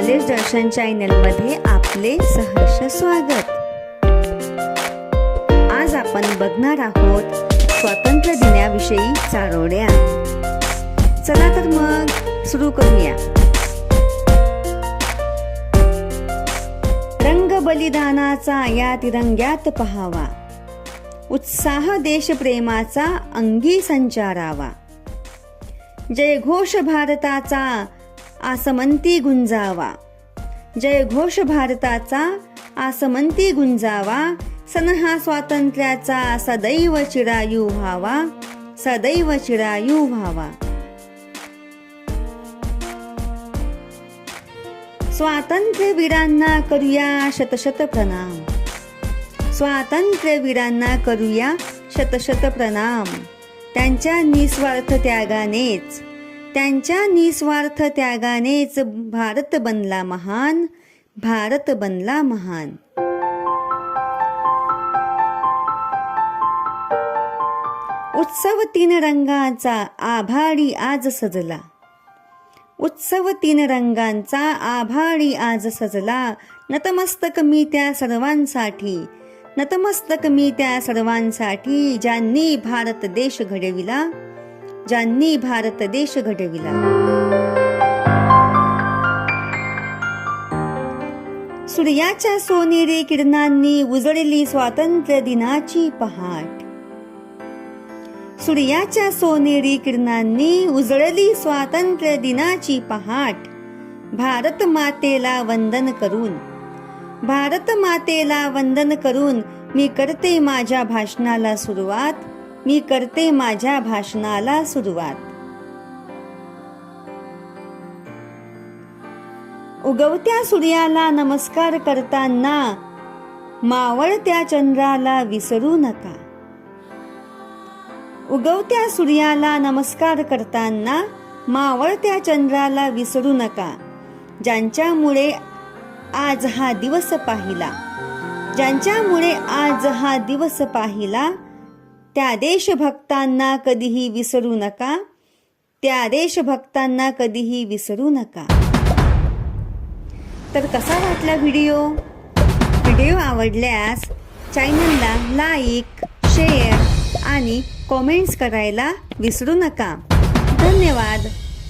Knowledge दर्शन चॅनलमध्ये आपले सहर्ष स्वागत। आज आपण बघणार आहोत स्वातंत्र्य दिनाविषयी चारोळ्या। चला तर मग सुरू करूया। रंग बलिदानाचा या तिरंग्यात पहावा, उत्साह देशप्रेमाचा अंगी संचारावा। जय घोष भारताचा आसमंती गुंजावा, जय घोष भारताचा आसमंती गुंजावा। सन हा स्वातंत्र्याचा सदैव चिरायू व्हावा, सदैव चिरायू व्हावा। स्वातंत्र्य वीरांना करूया शतशत प्रणाम, स्वातंत्र्य वीरांना करूया शतशत प्रणाम। त्यांच्या निस्वार्थ त्यागानेच, त्यांच्या निस्वार्थ त्यागानेच भारत बनला महान, भारत बनला महान। उत्सव तीन रंगांचा आभाळी आज सजला, उत्सव तीन रंगांचा आभाळी आज सजला। नतमस्तक मी त्या सर्वांसाठी, नतमस्तक मी त्या सर्वांसाठी, ज्यांनी भारत देश घडविला, ज्यांनी भारत देश घडविला। सूर्याच्या सोनेरी किरणांनी उजळली स्वातंत्र्य दिनाची पहाट, सूर्याच्या सोनेरी किरणांनी उजळली स्वातंत्र्य दिनाची पहाट। भारत मातेला वंदन करून, भारत मातेला वंदन करून मी करते माझ्या भाषणाला सुरुवात, मी करते माझ्या भाषणाला सुरुवात। उगवत्या सूर्याला नमस्कार करताना मावळत्या चंद्राला विसरू नका, उगवत्या सूर्याला नमस्कार करताना मावळत्या चंद्राला विसरू नका। ज्यांच्यामुळे आज हा दिवस पाहिला, ज्यांच्यामुळे आज हा दिवस पाहिला, त्या देशभक्तांना कधीही विसरू नका, त्या देशभक्तांना कधीही विसरू नका। तर कसा वाटला व्हिडिओ? व्हिडिओ आवडल्यास चॅनलला लाईक, शेअर आणि कमेंट्स करायला विसरू नका। धन्यवाद।